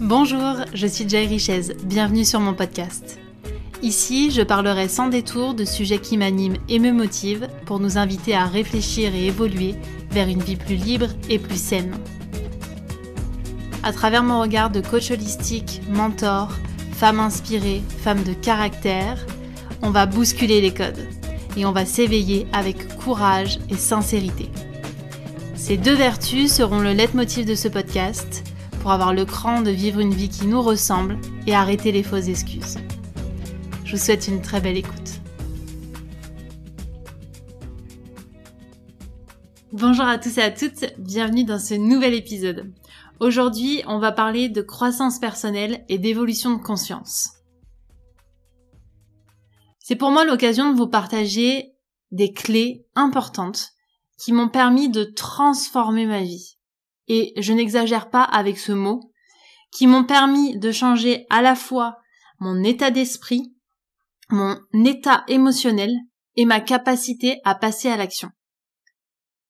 Bonjour, je suis Jay Richez, bienvenue sur mon podcast. Ici, je parlerai sans détour de sujets qui m'animent et me motivent pour nous inviter à réfléchir et évoluer vers une vie plus libre et plus saine. À travers mon regard de coach holistique, mentor, femme inspirée, femme de caractère, on va bousculer les codes et on va s'éveiller avec courage et sincérité. Ces deux vertus seront le leitmotiv de ce podcast pour avoir le cran de vivre une vie qui nous ressemble et arrêter les fausses excuses. Je vous souhaite une très belle écoute. Bonjour à tous et à toutes, bienvenue dans ce nouvel épisode. Aujourd'hui, on va parler de croissance personnelle et d'évolution de conscience. C'est pour moi l'occasion de vous partager des clés importantes qui m'ont permis de transformer ma vie. Et je n'exagère pas avec ce mot, qui m'ont permis de changer à la fois mon état d'esprit, mon état émotionnel et ma capacité à passer à l'action.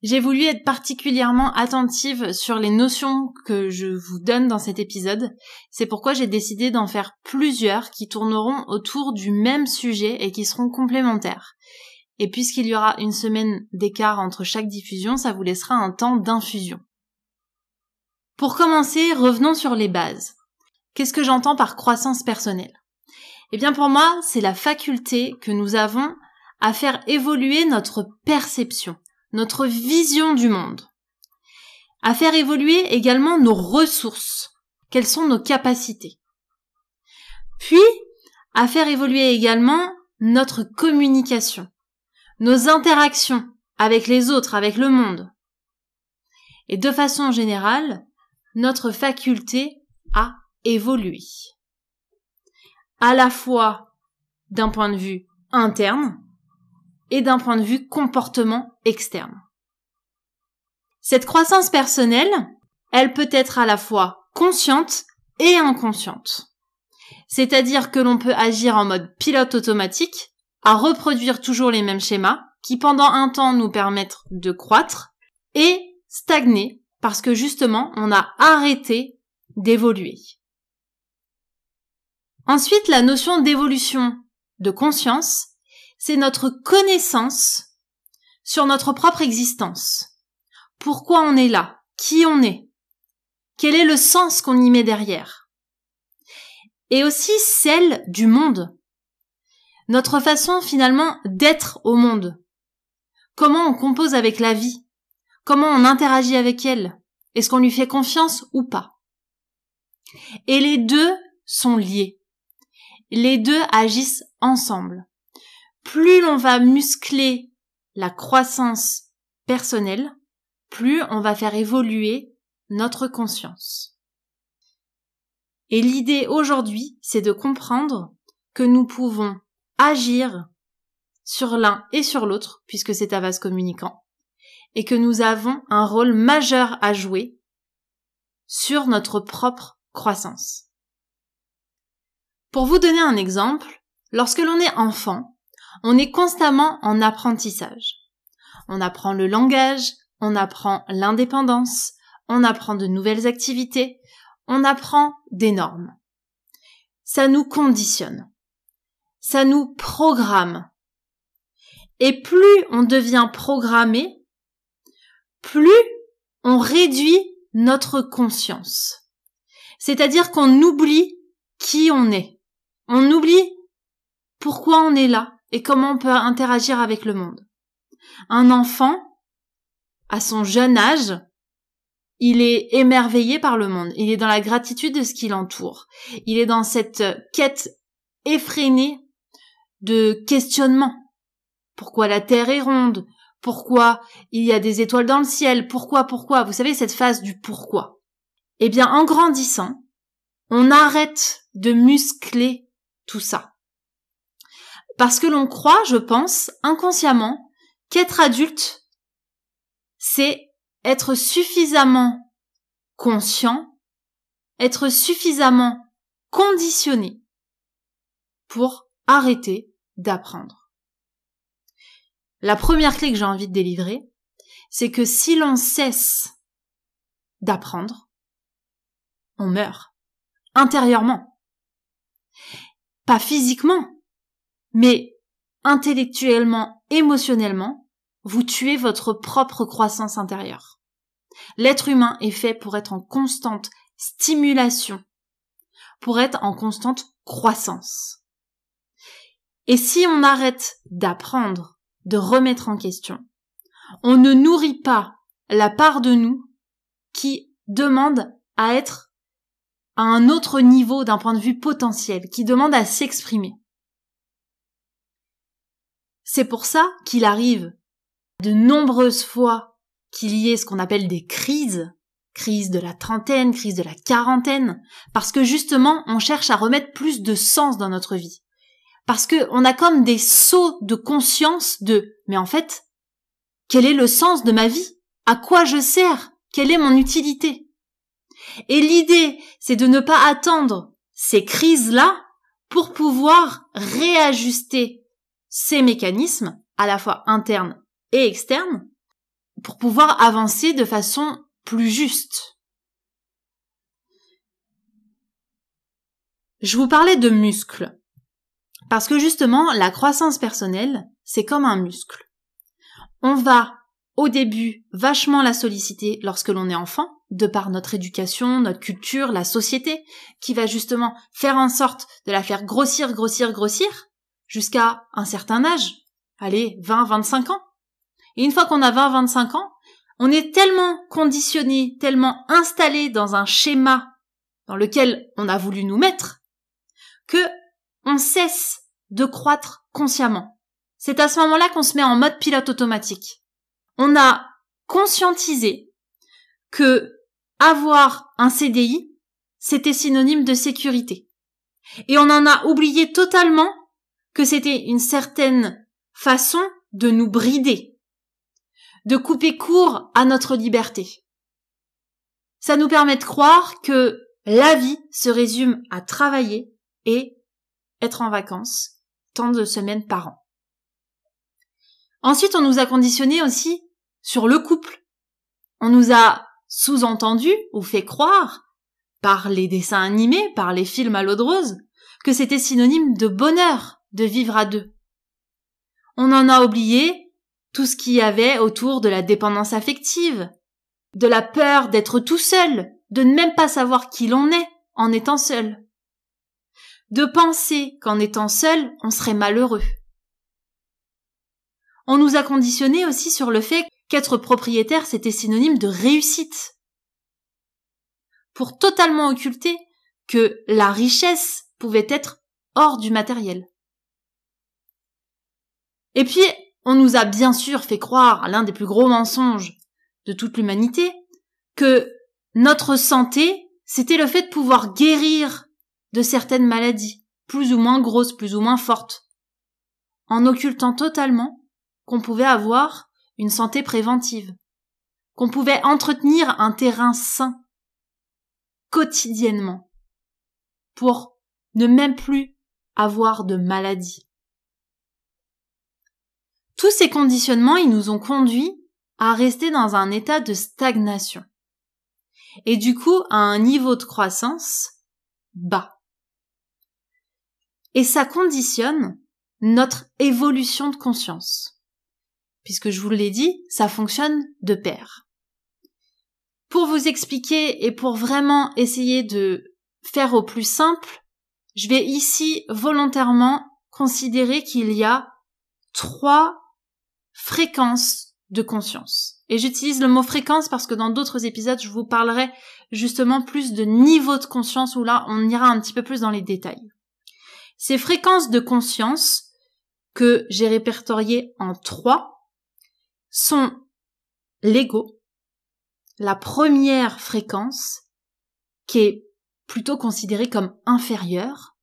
J'ai voulu être particulièrement attentive sur les notions que je vous donne dans cet épisode. C'est pourquoi j'ai décidé d'en faire plusieurs qui tourneront autour du même sujet et qui seront complémentaires. Et puisqu'il y aura une semaine d'écart entre chaque diffusion, ça vous laissera un temps d'infusion. Pour commencer, revenons sur les bases. Qu'est-ce que j'entends par croissance personnelle ? Eh bien pour moi, c'est la faculté que nous avons à faire évoluer notre perception, notre vision du monde, à faire évoluer également nos ressources, quelles sont nos capacités, puis à faire évoluer également notre communication, nos interactions avec les autres, avec le monde. Et de façon générale, notre faculté à évoluer. À la fois d'un point de vue interne et d'un point de vue comportement externe. Cette croissance personnelle, elle peut être à la fois consciente et inconsciente. C'est-à-dire que l'on peut agir en mode pilote automatique, à reproduire toujours les mêmes schémas, qui pendant un temps nous permettent de croître, et stagner, parce que justement, on a arrêté d'évoluer. Ensuite, la notion d'évolution de conscience, c'est notre connaissance sur notre propre existence. Pourquoi on est là ? Qui on est ? Quel est le sens qu'on y met derrière ? Et aussi celle du monde. Notre façon finalement d'être au monde. Comment on compose avec la vie ? Comment on interagit avec elle ? Est-ce qu'on lui fait confiance ou pas ? Et les deux sont liés. Les deux agissent ensemble. Plus l'on va muscler la croissance personnelle, plus on va faire évoluer notre conscience. Et l'idée aujourd'hui, c'est de comprendre que nous pouvons agir sur l'un et sur l'autre, puisque c'est un vase communicant, et que nous avons un rôle majeur à jouer sur notre propre croissance. Pour vous donner un exemple, lorsque l'on est enfant, on est constamment en apprentissage. On apprend le langage, on apprend l'indépendance, on apprend de nouvelles activités, on apprend des normes. Ça nous conditionne, ça nous programme. Et plus on devient programmé, plus on réduit notre conscience. C'est-à-dire qu'on oublie qui on est. On oublie pourquoi on est là et comment on peut interagir avec le monde. Un enfant, à son jeune âge, il est émerveillé par le monde. Il est dans la gratitude de ce qui l'entoure. Il est dans cette quête effrénée de questionnement. Pourquoi la Terre est ronde ? Pourquoi il y a des étoiles dans le ciel ? Pourquoi ? Vous savez, cette phase du pourquoi. Eh bien, en grandissant, on arrête de muscler tout ça. Parce que l'on croit, je pense, inconsciemment, qu'être adulte, c'est être suffisamment conscient, être suffisamment conditionné pour arrêter d'apprendre. La première clé que j'ai envie de délivrer, c'est que si l'on cesse d'apprendre, on meurt. intérieurement. Pas physiquement, mais intellectuellement, émotionnellement, vous tuez votre propre croissance intérieure. L'être humain est fait pour être en constante stimulation, pour être en constante croissance. Et si on arrête d'apprendre, de remettre en question, on ne nourrit pas la part de nous qui demande à être à un autre niveau d'un point de vue potentiel, qui demande à s'exprimer. C'est pour ça qu'il arrive de nombreuses fois qu'il y ait ce qu'on appelle des crises, crise de la trentaine, crise de la quarantaine, parce que justement, on cherche à remettre plus de sens dans notre vie. Parce que on a comme des sauts de conscience mais en fait, quel est le sens de ma vie? À quoi je sers? Quelle est mon utilité? Et l'idée, c'est de ne pas attendre ces crises-là pour pouvoir réajuster ces mécanismes, à la fois internes et externes, pour pouvoir avancer de façon plus juste. Je vous parlais de muscles, parce que justement, la croissance personnelle, c'est comme un muscle. On va, au début, vachement la solliciter lorsque l'on est enfant, de par notre éducation, notre culture, la société, qui va justement faire en sorte de la faire grossir, jusqu'à un certain âge, allez, 20, 25 ans. Et une fois qu'on a 20, 25 ans, on est tellement conditionné, tellement installé dans un schéma dans lequel on a voulu nous mettre, que on cesse de croître consciemment. C'est à ce moment-là qu'on se met en mode pilote automatique. On a conscientisé que avoir un CDI, c'était synonyme de sécurité. Et on en a oublié totalement que c'était une certaine façon de nous brider, de couper court à notre liberté. Ça nous permet de croire que la vie se résume à travailler et être en vacances tant de semaines par an. Ensuite, on nous a conditionnés aussi sur le couple. On nous a sous-entendu ou fait croire, par les dessins animés, par les films à l'eau de rose, que c'était synonyme de bonheur de vivre à deux. On en a oublié tout ce qu'il y avait autour de la dépendance affective, de la peur d'être tout seul, de ne même pas savoir qui l'on est en étant seul, de penser qu'en étant seul, on serait malheureux. On nous a conditionnés aussi sur le fait qu'être propriétaire, c'était synonyme de réussite, pour totalement occulter que la richesse pouvait être hors du matériel. Et puis, on nous a bien sûr fait croire, l'un des plus gros mensonges de toute l'humanité, que notre santé, c'était le fait de pouvoir guérir de certaines maladies, plus ou moins grosses, plus ou moins fortes, en occultant totalement qu'on pouvait avoir une santé préventive, qu'on pouvait entretenir un terrain sain quotidiennement pour ne même plus avoir de maladie. Tous ces conditionnements, ils nous ont conduits à rester dans un état de stagnation et du coup à un niveau de croissance bas. Et ça conditionne notre évolution de conscience. Puisque je vous l'ai dit, ça fonctionne de pair. Pour vous expliquer et pour vraiment essayer de faire au plus simple, je vais ici volontairement considérer qu'il y a 3 fréquences de conscience. Et j'utilise le mot fréquence parce que dans d'autres épisodes, je vous parlerai justement plus de niveau de conscience où là, on ira un petit peu plus dans les détails. Ces fréquences de conscience que j'ai répertoriées en 3 sont l'ego, la première fréquence qui est plutôt considérée comme inférieure,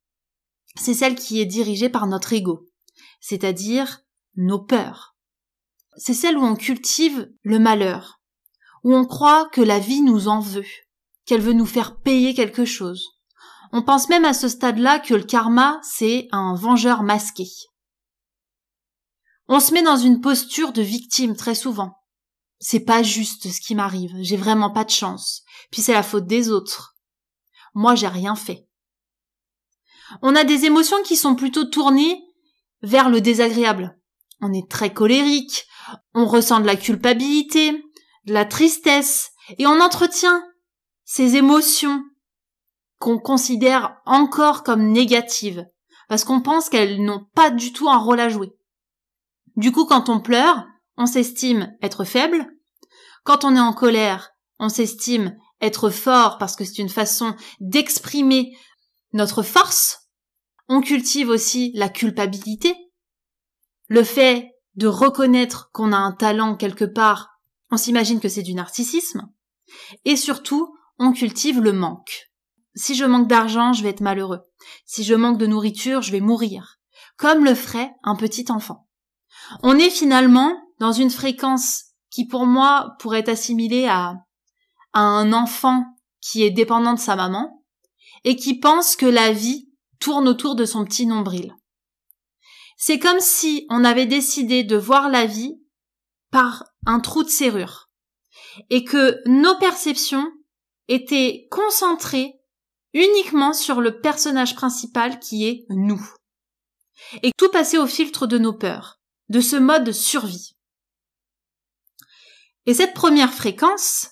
c'est celle qui est dirigée par notre ego, c'est-à-dire nos peurs. C'est celle où on cultive le malheur, où on croit que la vie nous en veut, qu'elle veut nous faire payer quelque chose. On pense même à ce stade-là que le karma, c'est un vengeur masqué. On se met dans une posture de victime très souvent. C'est pas juste ce qui m'arrive, j'ai vraiment pas de chance. Puis c'est la faute des autres. Moi, j'ai rien fait. On a des émotions qui sont plutôt tournées vers le désagréable. On est très colérique, on ressent de la culpabilité, de la tristesse, et on entretient ces émotions qu'on considère encore comme négatives, parce qu'on pense qu'elles n'ont pas du tout un rôle à jouer. Du coup, quand on pleure, on s'estime être faible. Quand on est en colère, on s'estime être fort parce que c'est une façon d'exprimer notre force. On cultive aussi la culpabilité. Le fait de reconnaître qu'on a un talent quelque part, on s'imagine que c'est du narcissisme. Et surtout, on cultive le manque. Si je manque d'argent, je vais être malheureux. Si je manque de nourriture, je vais mourir. Comme le ferait un petit enfant. On est finalement dans une fréquence qui pour moi pourrait être assimilée à un enfant qui est dépendant de sa maman et qui pense que la vie tourne autour de son petit nombril. C'est comme si on avait décidé de voir la vie par un trou de serrure et que nos perceptions étaient concentrées uniquement sur le personnage principal qui est nous. Et tout passait au filtre de nos peurs, de ce mode survie. Et cette première fréquence,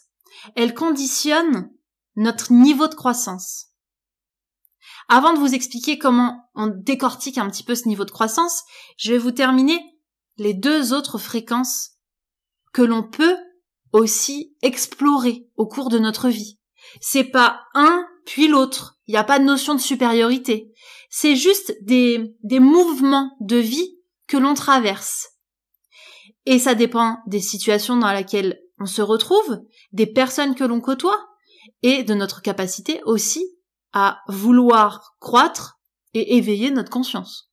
elle conditionne notre niveau de croissance. Avant de vous expliquer comment on décortique un petit peu ce niveau de croissance, je vais vous terminer les 2 autres fréquences que l'on peut aussi explorer au cours de notre vie. C'est pas un puis l'autre. Il n'y a pas de notion de supériorité. C'est juste des mouvements de vie que l'on traverse. Et ça dépend des situations dans lesquelles on se retrouve, des personnes que l'on côtoie, et de notre capacité aussi à vouloir croître et éveiller notre conscience.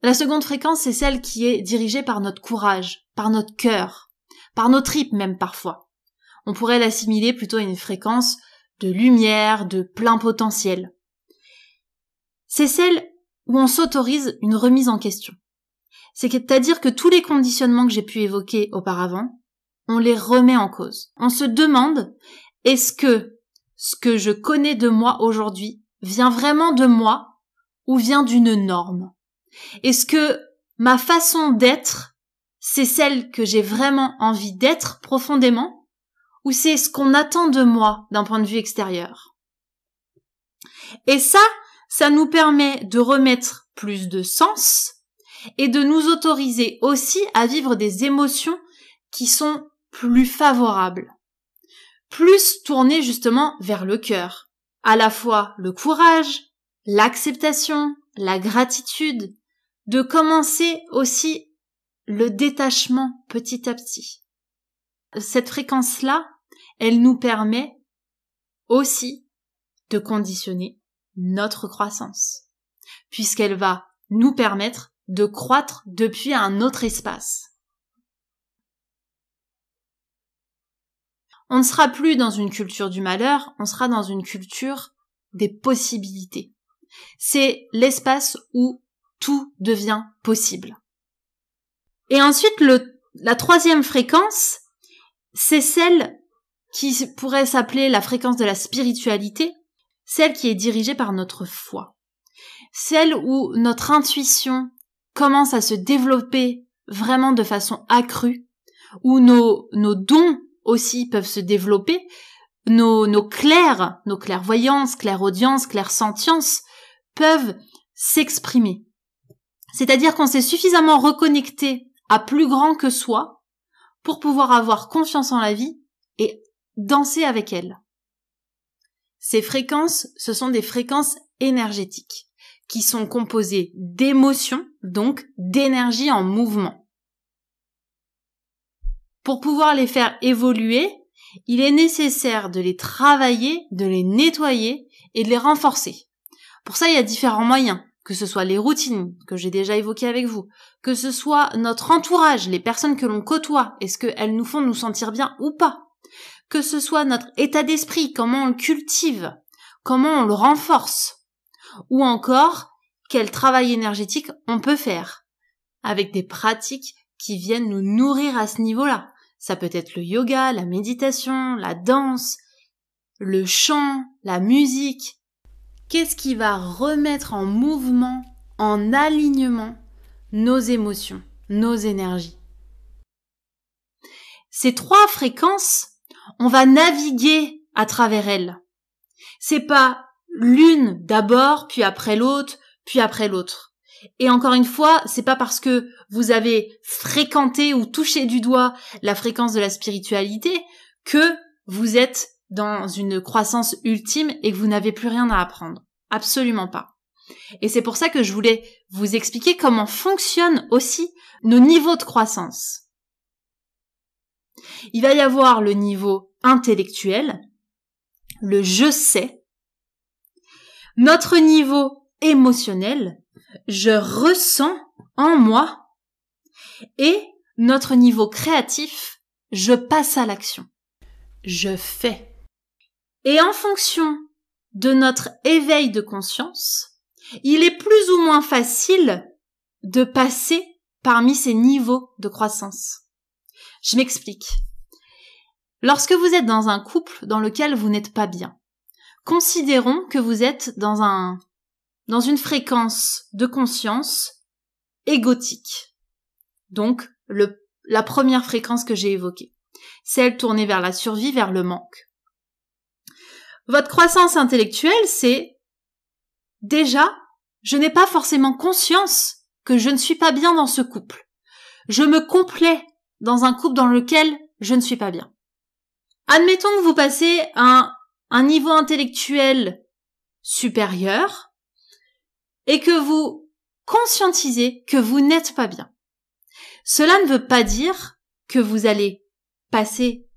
La seconde fréquence, c'est celle qui est dirigée par notre courage, par notre cœur, par nos tripes même parfois. On pourrait l'assimiler plutôt à une fréquence de lumière, de plein potentiel. C'est celle où on s'autorise une remise en question. C'est-à-dire que tous les conditionnements que j'ai pu évoquer auparavant, on les remet en cause. On se demande, est-ce que ce que je connais de moi aujourd'hui vient vraiment de moi ou vient d'une norme? Est-ce que ma façon d'être, c'est celle que j'ai vraiment envie d'être profondément ou c'est ce qu'on attend de moi d'un point de vue extérieur? Et ça nous permet de remettre plus de sens et de nous autoriser aussi à vivre des émotions qui sont plus favorables, plus tournées justement vers le cœur. À la fois le courage, l'acceptation, la gratitude, de commencer aussi le détachement petit à petit. Cette fréquence-là, elle nous permet aussi de conditionner notre croissance, puisqu'elle va nous permettre de croître depuis un autre espace. On ne sera plus dans une culture du malheur, on sera dans une culture des possibilités. C'est l'espace où tout devient possible. Et ensuite, la troisième fréquence, c'est celle qui pourrait s'appeler la fréquence de la spiritualité, celle qui est dirigée par notre foi. Celle où notre intuition commence à se développer vraiment de façon accrue, où nos dons aussi peuvent se développer, nos clairvoyances, clairaudiences, clairsentiences peuvent s'exprimer. C'est-à-dire qu'on s'est suffisamment reconnecté à plus grand que soi pour pouvoir avoir confiance en la vie et danser avec elle. Ces fréquences, ce sont des fréquences énergétiques qui sont composées d'émotions, donc d'énergie en mouvement. Pour pouvoir les faire évoluer, il est nécessaire de les travailler, de les nettoyer et de les renforcer. Pour ça, il y a différents moyens, que ce soit les routines que j'ai déjà évoquées avec vous, que ce soit notre entourage, les personnes que l'on côtoie, est-ce qu'elles nous font nous sentir bien ou pas, que ce soit notre état d'esprit, comment on le cultive, comment on le renforce, ou encore quel travail énergétique on peut faire, avec des pratiques qui viennent nous nourrir à ce niveau-là. Ça peut être le yoga, la méditation, la danse, le chant, la musique. Qu'est-ce qui va remettre en mouvement, en alignement nos émotions, nos énergies? Ces 3 fréquences, on va naviguer à travers elles. C'est pas l'une d'abord, puis après l'autre, puis après l'autre. Et encore une fois, c'est pas parce que vous avez fréquenté ou touché du doigt la fréquence de la spiritualité que vous êtes dans une croissance ultime et que vous n'avez plus rien à apprendre. Absolument pas. Et c'est pour ça que je voulais vous expliquer comment fonctionnent aussi nos niveaux de croissance. Il va y avoir le niveau intellectuel, le je sais, notre niveau émotionnel, je ressens en moi, et notre niveau créatif, je passe à l'action, je fais. Et en fonction de notre éveil de conscience, il est plus ou moins facile de passer parmi ces niveaux de croissance. Je m'explique. Lorsque vous êtes dans un couple dans lequel vous n'êtes pas bien, considérons que vous êtes dans une fréquence de conscience égotique. Donc, la première fréquence que j'ai évoquée. Celle tournée vers la survie, vers le manque. Votre croissance intellectuelle, c'est déjà, je n'ai pas forcément conscience que je ne suis pas bien dans ce couple. Je me complais dans un couple dans lequel je ne suis pas bien. Admettons que vous passez un niveau intellectuel supérieur et que vous conscientisez que vous n'êtes pas bien. Cela ne veut pas dire que vous allez passer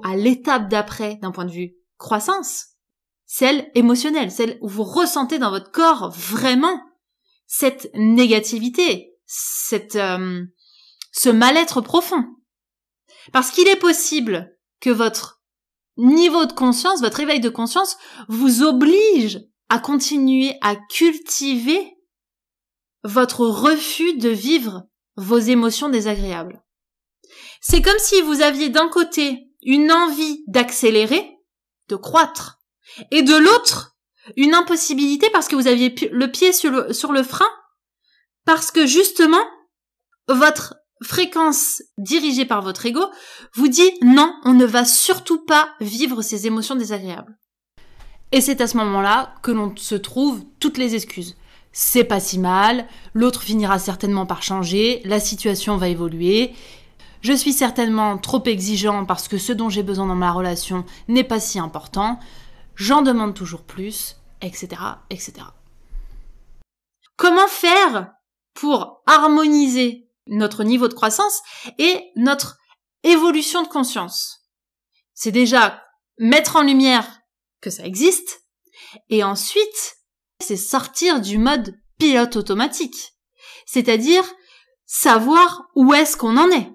à l'étape d'après d'un point de vue croissance, celle émotionnelle, celle où vous ressentez dans votre corps vraiment cette négativité, ce mal-être profond. Parce qu'il est possible que votre niveau de conscience, votre éveil de conscience vous oblige à continuer à cultiver votre refus de vivre vos émotions désagréables. C'est comme si vous aviez d'un côté une envie d'accélérer, de croître, et de l'autre, une impossibilité parce que vous aviez le pied sur le frein, parce que justement, votre fréquence dirigée par votre ego vous dit non, on ne va surtout pas vivre ces émotions désagréables. Et c'est à ce moment-là que l'on se trouve toutes les excuses. C'est pas si mal, l'autre finira certainement par changer, la situation va évoluer, je suis certainement trop exigeant parce que ce dont j'ai besoin dans ma relation n'est pas si important, j'en demande toujours plus, etc., etc. Comment faire pour harmoniser notre niveau de croissance et notre évolution de conscience? C'est déjà mettre en lumière que ça existe, et ensuite, c'est sortir du mode pilote automatique. C'est-à-dire savoir où est-ce qu'on en est.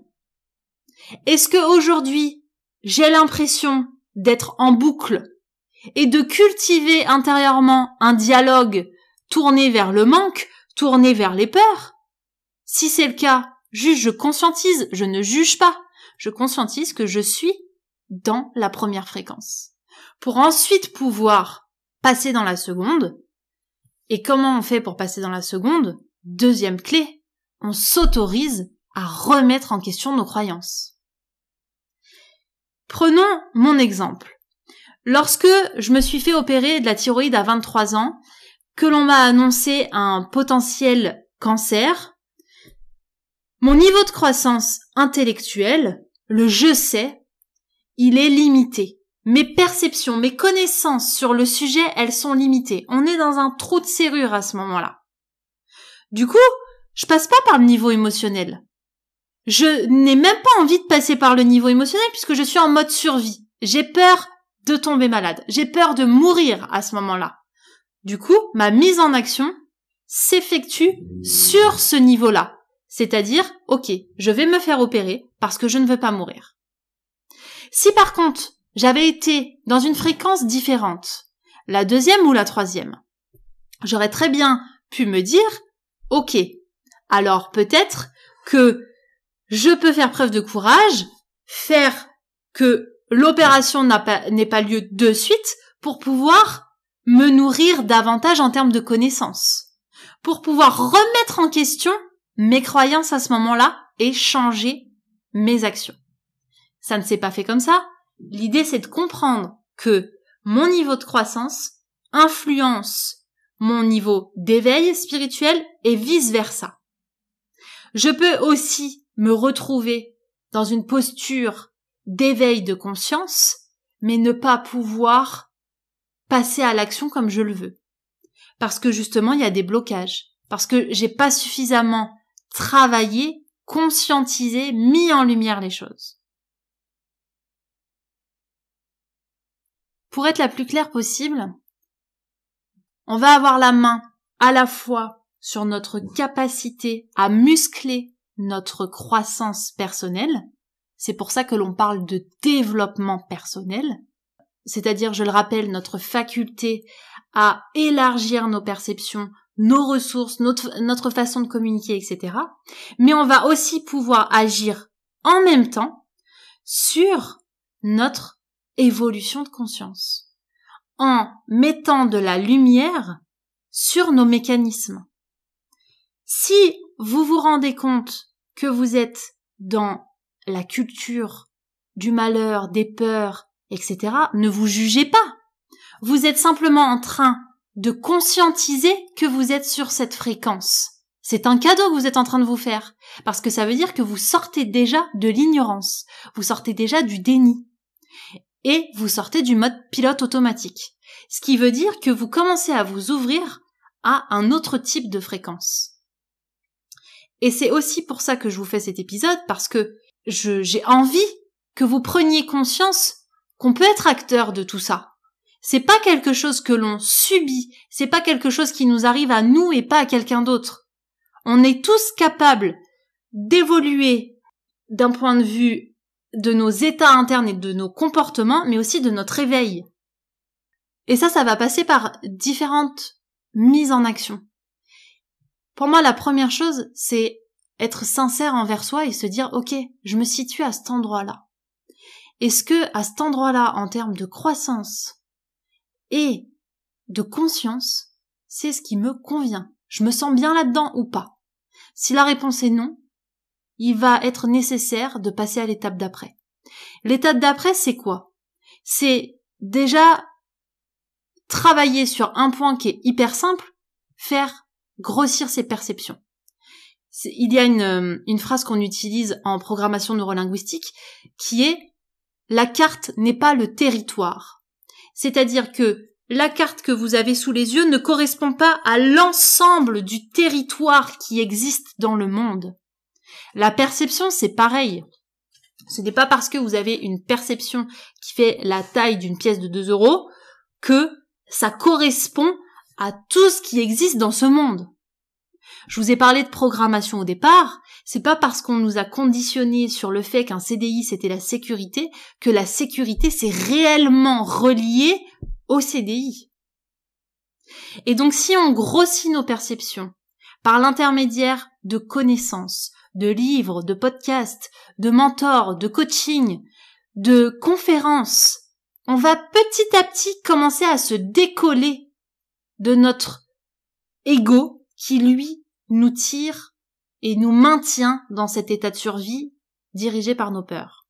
Est-ce qu'aujourd'hui, j'ai l'impression d'être en boucle et de cultiver intérieurement un dialogue tourné vers le manque, tourné vers les peurs? Si c'est le cas, juste je conscientise, je ne juge pas. Je conscientise que je suis dans la première fréquence. Pour ensuite pouvoir passer dans la seconde. Et comment on fait pour passer dans la seconde? Deuxième clé, on s'autorise à remettre en question nos croyances. Prenons mon exemple. Lorsque je me suis fait opérer de la thyroïde à 23 ans, que l'on m'a annoncé un potentiel cancer, mon niveau de croissance intellectuelle, le je sais, il est limité. Mes perceptions, mes connaissances sur le sujet, elles sont limitées. On est dans un trou de serrure à ce moment-là. Du coup, je passe pas par le niveau émotionnel. Je n'ai même pas envie de passer par le niveau émotionnel puisque je suis en mode survie. J'ai peur de tomber malade. J'ai peur de mourir à ce moment-là. Du coup, ma mise en action s'effectue sur ce niveau-là. C'est-à-dire, ok, je vais me faire opérer parce que je ne veux pas mourir. Si par contre, j'avais été dans une fréquence différente, la deuxième ou la troisième, j'aurais très bien pu me dire, ok, alors peut-être que je peux faire preuve de courage, faire que l'opération n'ait pas lieu de suite pour pouvoir me nourrir davantage en termes de connaissances, pour pouvoir remettre en question mes croyances à ce moment-là et changer mes actions. Ça ne s'est pas fait comme ça. L'idée, c'est de comprendre que mon niveau de croissance influence mon niveau d'éveil spirituel et vice-versa. Je peux aussi me retrouver dans une posture d'éveil de conscience, mais ne pas pouvoir passer à l'action comme je le veux. Parce que justement, il y a des blocages. Parce que j'ai pas suffisamment travaillé, conscientisé, mis en lumière les choses. Pour être la plus claire possible, on va avoir la main à la fois sur notre capacité à muscler notre croissance personnelle. C'est pour ça que l'on parle de développement personnel. C'est-à-dire, je le rappelle, notre faculté à élargir nos perceptions, nos ressources, notre façon de communiquer, etc. Mais on va aussi pouvoir agir en même temps sur notre évolution de conscience, en mettant de la lumière sur nos mécanismes. Si vous vous rendez compte que vous êtes dans la culture du malheur, des peurs, etc., ne vous jugez pas. Vous êtes simplement en train de conscientiser que vous êtes sur cette fréquence. C'est un cadeau que vous êtes en train de vous faire, parce que ça veut dire que vous sortez déjà de l'ignorance, vous sortez déjà du déni, et vous sortez du mode pilote automatique. Ce qui veut dire que vous commencez à vous ouvrir à un autre type de fréquence. Et c'est aussi pour ça que je vous fais cet épisode, parce que j'ai envie que vous preniez conscience qu'on peut être acteur de tout ça. C'est pas quelque chose que l'on subit, c'est pas quelque chose qui nous arrive à nous et pas à quelqu'un d'autre. On est tous capables d'évoluer d'un point de vue de nos états internes et de nos comportements, mais aussi de notre éveil. Et ça va passer par différentes mises en action. Pour moi, la première chose, c'est être sincère envers soi et se dire, ok, je me situe à cet endroit-là. Est-ce que, à cet endroit-là, en termes de croissance et de conscience, c'est ce qui me convient? Je me sens bien là-dedans ou pas? Si la réponse est non, il va être nécessaire de passer à l'étape d'après. L'étape d'après, c'est quoi? C'est déjà travailler sur un point qui est hyper simple, faire grossir ses perceptions. Il y a une phrase qu'on utilise en programmation neurolinguistique qui est « la carte n'est pas le territoire ». C'est-à-dire que la carte que vous avez sous les yeux ne correspond pas à l'ensemble du territoire qui existe dans le monde. La perception, c'est pareil. Ce n'est pas parce que vous avez une perception qui fait la taille d'une pièce de 2 € que ça correspond à tout ce qui existe dans ce monde. Je vous ai parlé de programmation au départ, c'est pas parce qu'on nous a conditionnés sur le fait qu'un CDI c'était la sécurité que la sécurité c'est réellement relié au CDI. Et donc si on grossit nos perceptions par l'intermédiaire de connaissances, de livres, de podcasts, de mentors, de coaching, de conférences, on va petit à petit commencer à se décoller de notre ego qui, lui, nous tire et nous maintient dans cet état de survie dirigé par nos peurs.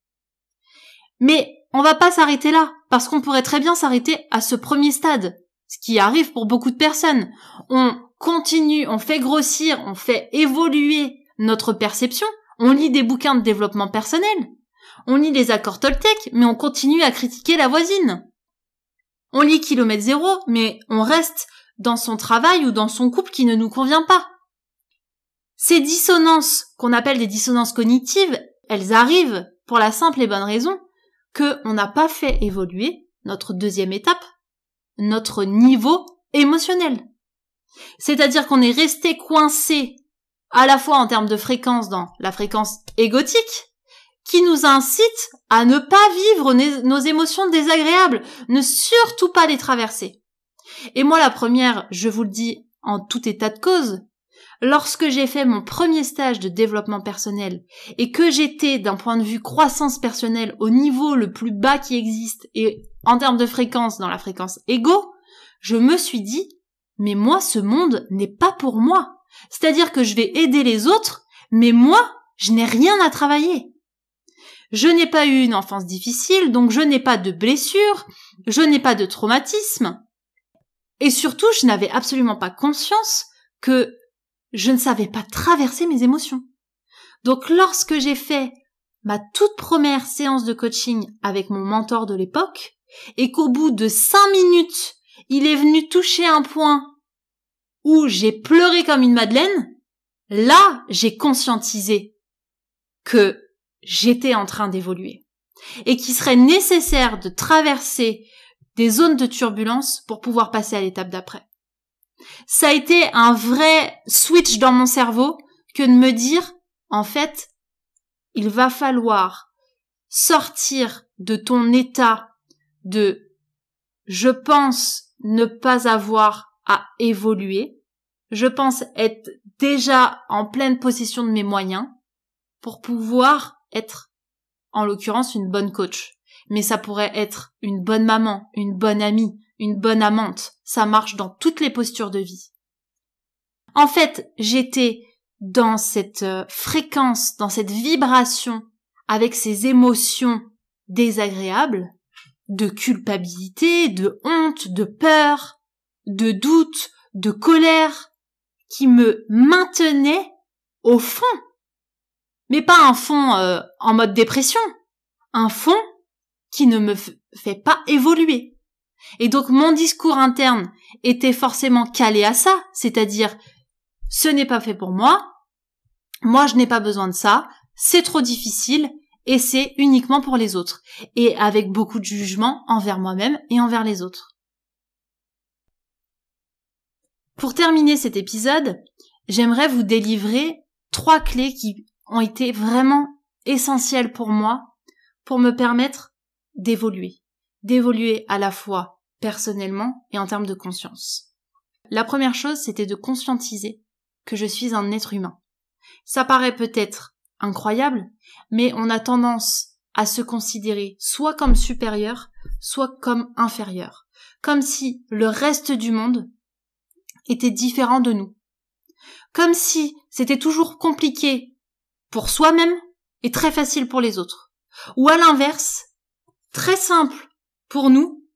Mais on va pas s'arrêter là, parce qu'on pourrait très bien s'arrêter à ce premier stade, ce qui arrive pour beaucoup de personnes. On continue, on fait grossir, on fait évoluer notre perception, on lit des bouquins de développement personnel, on lit les accords Toltec, mais on continue à critiquer la voisine. On lit Kilomètre Zéro, mais on reste dans son travail ou dans son couple qui ne nous convient pas. Ces dissonances, qu'on appelle des dissonances cognitives, elles arrivent pour la simple et bonne raison qu'on n'a pas fait évoluer notre deuxième étape, notre niveau émotionnel. C'est-à-dire qu'on est resté coincé à la fois en termes de fréquence dans la fréquence égotique, qui nous incite à ne pas vivre nos émotions désagréables, ne surtout pas les traverser. Et moi, la première, je vous le dis en tout état de cause, lorsque j'ai fait mon premier stage de développement personnel et que j'étais d'un point de vue croissance personnelle au niveau le plus bas qui existe et en termes de fréquence dans la fréquence égo, je me suis dit, mais moi, ce monde n'est pas pour moi. C'est-à-dire que je vais aider les autres, mais moi, je n'ai rien à travailler. Je n'ai pas eu une enfance difficile, donc je n'ai pas de blessures, je n'ai pas de traumatisme. Et surtout, je n'avais absolument pas conscience que je ne savais pas traverser mes émotions. Donc lorsque j'ai fait ma toute première séance de coaching avec mon mentor de l'époque, et qu'au bout de 5 minutes, il est venu toucher un point où j'ai pleuré comme une madeleine, là, j'ai conscientisé que j'étais en train d'évoluer et qu'il serait nécessaire de traverser des zones de turbulence pour pouvoir passer à l'étape d'après. Ça a été un vrai switch dans mon cerveau que de me dire, en fait, il va falloir sortir de ton état de je pense ne pas avoir à évoluer, je pense être déjà en pleine possession de mes moyens pour pouvoir être, en l'occurrence, une bonne coach. Mais ça pourrait être une bonne maman, une bonne amie, une bonne amante. Ça marche dans toutes les postures de vie. En fait, j'étais dans cette fréquence, dans cette vibration, avec ces émotions désagréables, de culpabilité, de honte, de peur, de doute, de colère, qui me maintenaient au fond. Mais pas un fond en mode dépression, un fond qui ne me fait pas évoluer. Et donc mon discours interne était forcément calé à ça, c'est-à-dire ce n'est pas fait pour moi je n'ai pas besoin de ça, c'est trop difficile et c'est uniquement pour les autres. Et avec beaucoup de jugement envers moi-même et envers les autres. Pour terminer cet épisode, j'aimerais vous délivrer 3 clés qui ont été vraiment essentielles pour moi pour me permettre d'évoluer à la fois personnellement et en termes de conscience. La première chose, c'était de conscientiser que je suis un être humain. Ça paraît peut-être incroyable, mais on a tendance à se considérer soit comme supérieur, soit comme inférieur. Comme si le reste du monde était différent de nous. Comme si c'était toujours compliqué pour soi-même et très facile pour les autres. Ou à l'inverse, très simple pour nous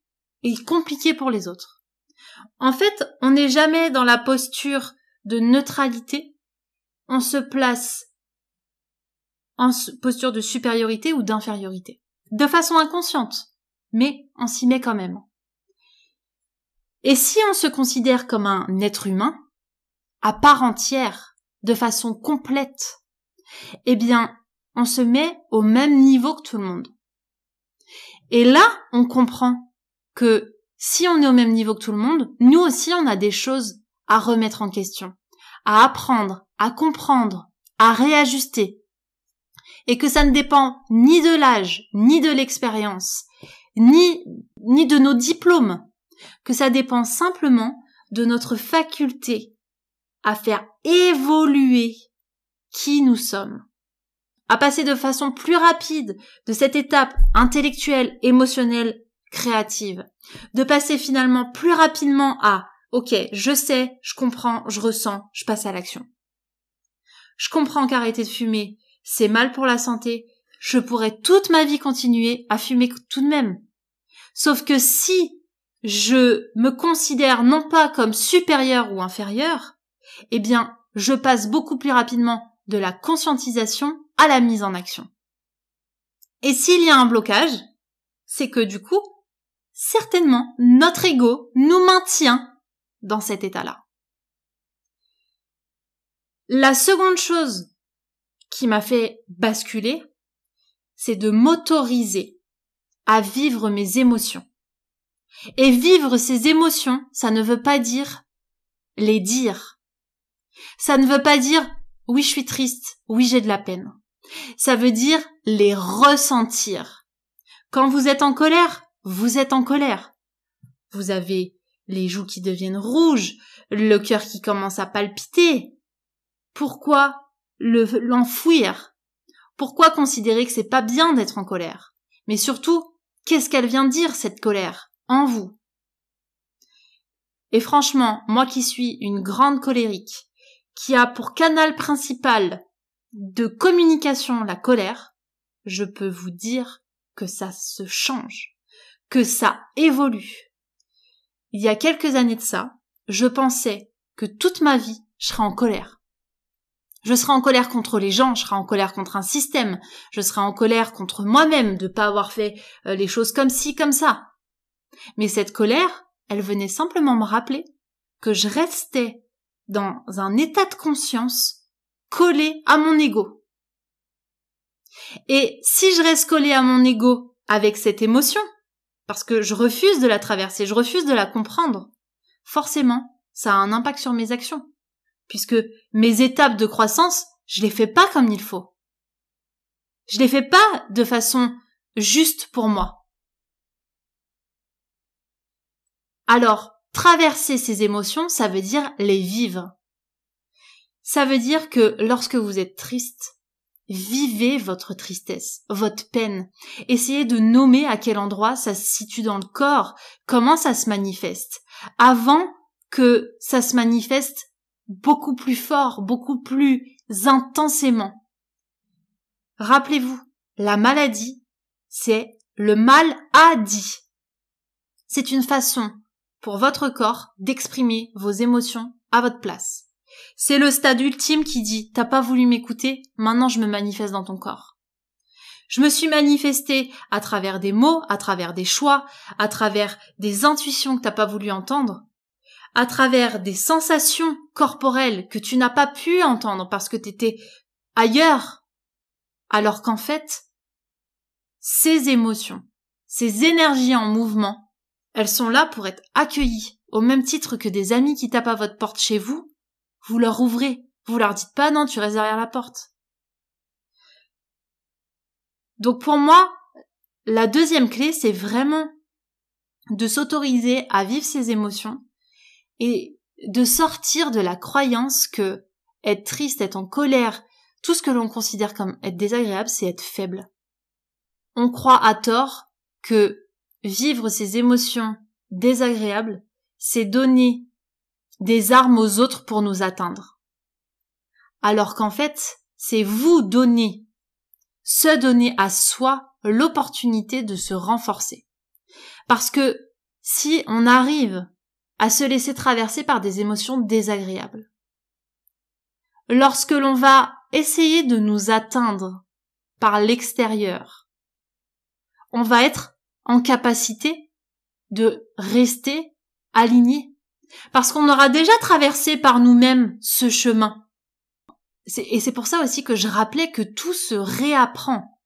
et compliqué pour les autres. En fait, on n'est jamais dans la posture de neutralité, on se place en posture de supériorité ou d'infériorité. De façon inconsciente, mais on s'y met quand même. Et si on se considère comme un être humain, à part entière, de façon complète, eh bien, on se met au même niveau que tout le monde. Et là, on comprend que si on est au même niveau que tout le monde, nous aussi, on a des choses à remettre en question, à apprendre, à comprendre, à réajuster. Et que ça ne dépend ni de l'âge, ni de l'expérience, ni de nos diplômes, que ça dépend simplement de notre faculté à faire évoluer qui nous sommes, à passer de façon plus rapide de cette étape intellectuelle, émotionnelle, créative, de passer finalement plus rapidement à « ok, je sais, je comprends, je ressens, je passe à l'action ». Je comprends qu'arrêter de fumer, c'est mal pour la santé, je pourrais toute ma vie continuer à fumer tout de même. Sauf que si je me considère non pas comme supérieur ou inférieur, eh bien, je passe beaucoup plus rapidement de la conscientisation à la mise en action. Et s'il y a un blocage, c'est que du coup, certainement, notre ego nous maintient dans cet état-là. La seconde chose qui m'a fait basculer, c'est de m'autoriser à vivre mes émotions. Et vivre ces émotions, ça ne veut pas dire les dire. Ça ne veut pas dire « oui, je suis triste, oui, j'ai de la peine ». Ça veut dire les ressentir. Quand vous êtes en colère, vous êtes en colère. Vous avez les joues qui deviennent rouges, le cœur qui commence à palpiter. Pourquoi l'enfouir? Pourquoi considérer que c'est pas bien d'être en colère? Mais surtout, qu'est-ce qu'elle vient dire, cette colère, en vous? Et franchement, moi qui suis une grande colérique, qui a pour canal principal de communication la colère, je peux vous dire que ça se change, que ça évolue. Il y a quelques années de ça, je pensais que toute ma vie, je serais en colère. Je serais en colère contre les gens, je serais en colère contre un système, je serais en colère contre moi-même de pas avoir fait les choses comme ci, comme ça. Mais cette colère, elle venait simplement me rappeler que je restais dans un état de conscience collé à mon ego. Et si je reste collé à mon ego avec cette émotion, parce que je refuse de la traverser, je refuse de la comprendre, forcément, ça a un impact sur mes actions. Puisque mes étapes de croissance, je les fais pas comme il faut. Je les fais pas de façon juste pour moi. Alors, traverser ces émotions, ça veut dire les vivre. Ça veut dire que lorsque vous êtes triste, vivez votre tristesse, votre peine. Essayez de nommer à quel endroit ça se situe dans le corps, comment ça se manifeste, avant que ça se manifeste beaucoup plus fort, beaucoup plus intensément. Rappelez-vous, la maladie, c'est le mal a dit. C'est une façon pour votre corps d'exprimer vos émotions à votre place. C'est le stade ultime qui dit « T'as pas voulu m'écouter, maintenant je me manifeste dans ton corps ». Je me suis manifestée à travers des mots, à travers des choix, à travers des intuitions que t'as pas voulu entendre, à travers des sensations corporelles que tu n'as pas pu entendre parce que t'étais ailleurs, alors qu'en fait, ces émotions, ces énergies en mouvement, elles sont là pour être accueillies, au même titre que des amis qui tapent à votre porte chez vous, vous leur ouvrez, vous leur dites pas non, tu restes derrière la porte. Donc pour moi, la deuxième clé, c'est vraiment de s'autoriser à vivre ces émotions et de sortir de la croyance que être triste, être en colère, tout ce que l'on considère comme être désagréable, c'est être faible. On croit à tort que vivre ces émotions désagréables, c'est donner des armes aux autres pour nous atteindre. Alors qu'en fait, c'est vous se donner à soi l'opportunité de se renforcer. Parce que si on arrive à se laisser traverser par des émotions désagréables, lorsque l'on va essayer de nous atteindre par l'extérieur, on va être en capacité de rester aligné. Parce qu'on aura déjà traversé par nous-mêmes ce chemin. Et c'est pour ça aussi que je rappelais que tout se réapprend.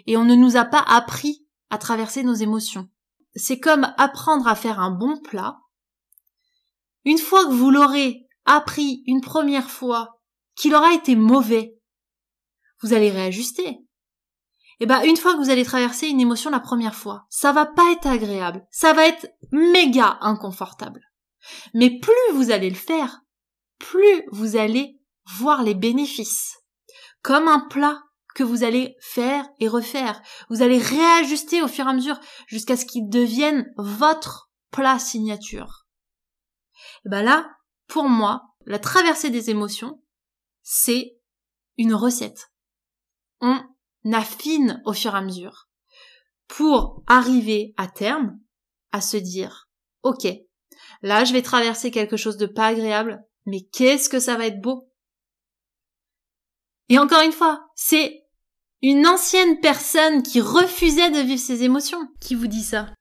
Et on ne nous a pas appris à traverser nos émotions. C'est comme apprendre à faire un bon plat. Une fois que vous l'aurez appris une première fois, qu'il aura été mauvais, vous allez réajuster. Et une fois que vous allez traverser une émotion la première fois, ça va pas être agréable. Ça va être méga inconfortable. Mais plus vous allez le faire, plus vous allez voir les bénéfices. Comme un plat que vous allez faire et refaire. Vous allez réajuster au fur et à mesure jusqu'à ce qu'il devienne votre plat signature. Et là, pour moi, la traversée des émotions, c'est une recette. On affine au fur et à mesure pour arriver à terme à se dire « Ok, là, je vais traverser quelque chose de pas agréable, mais qu'est-ce que ça va être beau !» Et encore une fois, c'est une ancienne personne qui refusait de vivre ses émotions qui vous dit ça.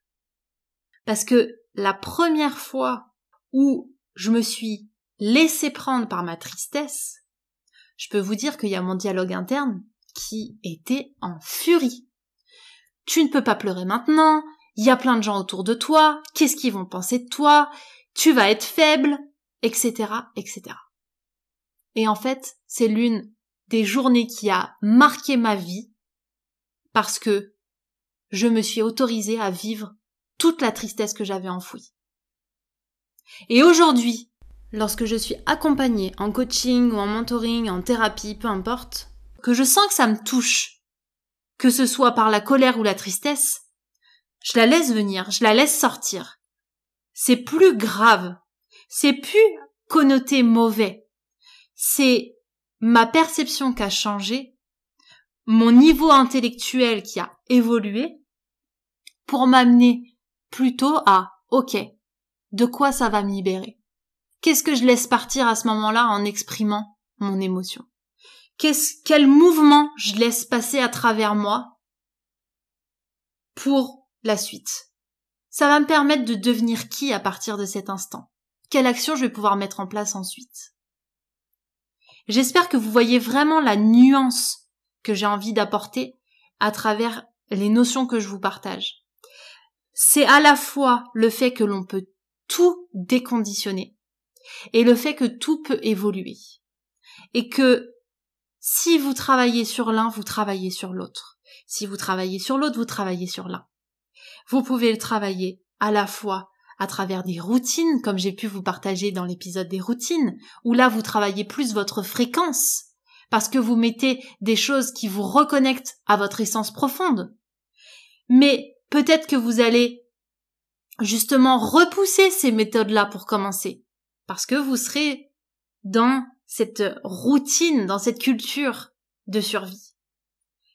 Parce que la première fois où je me suis laissée prendre par ma tristesse, je peux vous dire qu'il y a mon dialogue interne qui était en furie. Tu ne peux pas pleurer maintenant, il y a plein de gens autour de toi, qu'est-ce qu'ils vont penser de toi, tu vas être faible, etc., etc. Et en fait, c'est l'une des journées qui a marqué ma vie parce que je me suis autorisée à vivre toute la tristesse que j'avais enfouie. Et aujourd'hui, lorsque je suis accompagnée en coaching ou en mentoring, en thérapie, peu importe, que je sens que ça me touche, que ce soit par la colère ou la tristesse, je la laisse venir, je la laisse sortir. C'est plus grave. C'est plus connoté mauvais. C'est ma perception qui a changé, mon niveau intellectuel qui a évolué pour m'amener plutôt à ok, de quoi ça va me libérer? Qu'est-ce que je laisse partir à ce moment-là en exprimant mon émotion? Quel mouvement je laisse passer à travers moi pour la suite? Ça va me permettre de devenir qui à partir de cet instant? Quelle action je vais pouvoir mettre en place ensuite? J'espère que vous voyez vraiment la nuance que j'ai envie d'apporter à travers les notions que je vous partage. C'est à la fois le fait que l'on peut tout déconditionner et le fait que tout peut évoluer. Et que si vous travaillez sur l'un, vous travaillez sur l'autre. Si vous travaillez sur l'autre, vous travaillez sur l'un. Vous pouvez le travailler à la fois à travers des routines, comme j'ai pu vous partager dans l'épisode des routines, où là vous travaillez plus votre fréquence, parce que vous mettez des choses qui vous reconnectent à votre essence profonde. Mais peut-être que vous allez justement repousser ces méthodes-là pour commencer, parce que vous serez dans cette routine, dans cette culture de survie.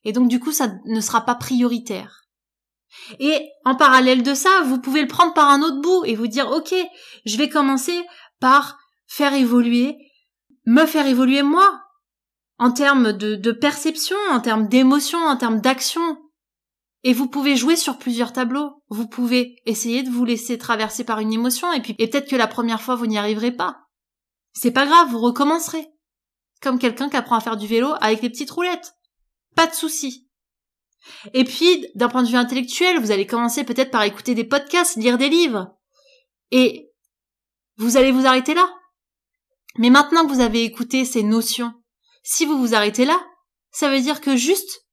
Et donc du coup, ça ne sera pas prioritaire. Et en parallèle de ça, vous pouvez le prendre par un autre bout et vous dire, ok, je vais commencer par me faire évoluer moi, en termes de perception, en termes d'émotion, en termes d'action. Et vous pouvez jouer sur plusieurs tableaux. Vous pouvez essayer de vous laisser traverser par une émotion et peut-être que la première fois, vous n'y arriverez pas. C'est pas grave, vous recommencerez. Comme quelqu'un qui apprend à faire du vélo avec des petites roulettes. Pas de souci. Et puis, d'un point de vue intellectuel, vous allez commencer peut-être par écouter des podcasts, lire des livres. Et vous allez vous arrêter là. Mais maintenant que vous avez écouté ces notions, si vous vous arrêtez là, ça veut dire que juste,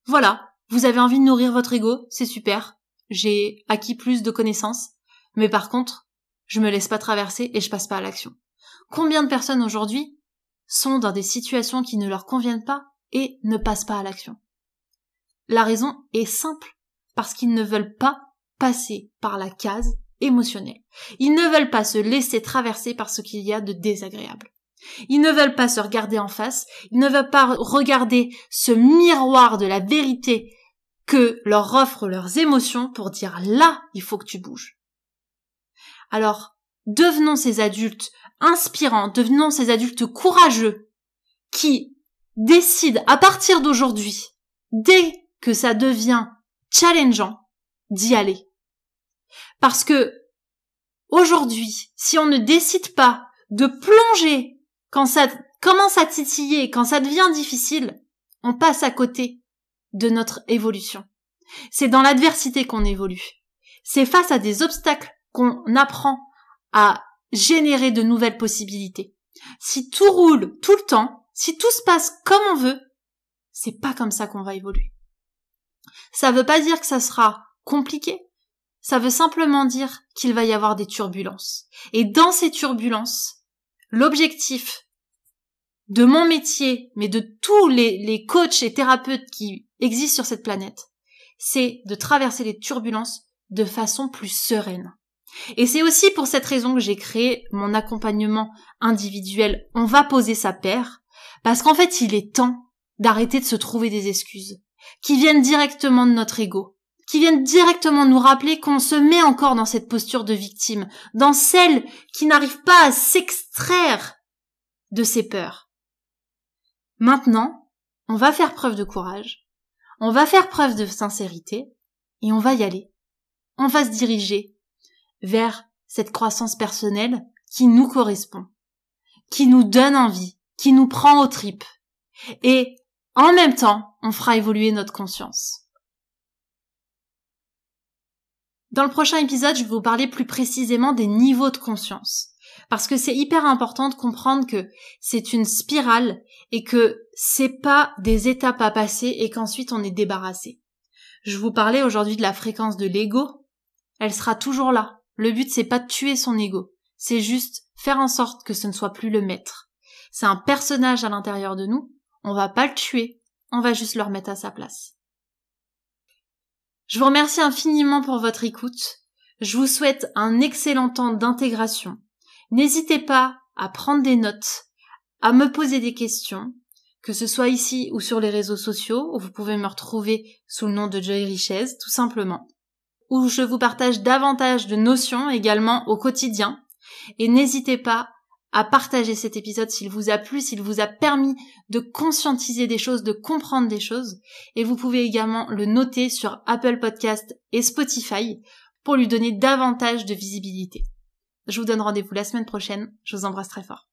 voilà, vous avez envie de nourrir votre ego, c'est super. J'ai acquis plus de connaissances. Mais par contre, je me laisse pas traverser et je passe pas à l'action. Combien de personnes aujourd'hui sont dans des situations qui ne leur conviennent pas et ne passent pas à l'action? La raison est simple, parce qu'ils ne veulent pas passer par la case émotionnelle. Ils ne veulent pas se laisser traverser par ce qu'il y a de désagréable. Ils ne veulent pas se regarder en face, ils ne veulent pas regarder ce miroir de la vérité que leur offrent leurs émotions pour dire là, il faut que tu bouges. Alors, devenons ces adultes inspirants, devenons ces adultes courageux qui décident à partir d'aujourd'hui, dès que ça devient challengeant, d'y aller. Parce que aujourd'hui, si on ne décide pas de plonger quand ça commence à titiller, quand ça devient difficile, on passe à côté de notre évolution. C'est dans l'adversité qu'on évolue. C'est face à des obstacles qu'on apprend à générer de nouvelles possibilités. Si tout roule tout le temps, si tout se passe comme on veut, c'est pas comme ça qu'on va évoluer. Ça veut pas dire que ça sera compliqué. Ça veut simplement dire qu'il va y avoir des turbulences. Et dans ces turbulences, l'objectif de mon métier, mais de tous les coachs et thérapeutes qui existent sur cette planète, c'est de traverser les turbulences de façon plus sereine. Et c'est aussi pour cette raison que j'ai créé mon accompagnement individuel. On va poser sa paire, parce qu'en fait, il est temps d'arrêter de se trouver des excuses qui viennent directement de notre ego, qui viennent directement nous rappeler qu'on se met encore dans cette posture de victime, dans celle qui n'arrive pas à s'extraire de ses peurs. Maintenant, on va faire preuve de courage, on va faire preuve de sincérité, et on va y aller. On va se diriger vers cette croissance personnelle qui nous correspond, qui nous donne envie, qui nous prend aux tripes. Et en même temps, on fera évoluer notre conscience. Dans le prochain épisode, je vais vous parler plus précisément des niveaux de conscience. Parce que c'est hyper important de comprendre que c'est une spirale et que c'est pas des étapes à passer et qu'ensuite on est débarrassé. Je vous parlais aujourd'hui de la fréquence de l'ego. Elle sera toujours là. Le but, c'est pas de tuer son ego. C'est juste faire en sorte que ce ne soit plus le maître. C'est un personnage à l'intérieur de nous. On va pas le tuer. On va juste le remettre à sa place. Je vous remercie infiniment pour votre écoute. Je vous souhaite un excellent temps d'intégration. N'hésitez pas à prendre des notes, à me poser des questions, que ce soit ici ou sur les réseaux sociaux, où vous pouvez me retrouver sous le nom de Joy Richez, tout simplement, où je vous partage davantage de notions également au quotidien. Et n'hésitez pas à partager cet épisode s'il vous a plu, s'il vous a permis de conscientiser des choses, de comprendre des choses. Et vous pouvez également le noter sur Apple Podcast et Spotify pour lui donner davantage de visibilité. Je vous donne rendez-vous la semaine prochaine. Je vous embrasse très fort.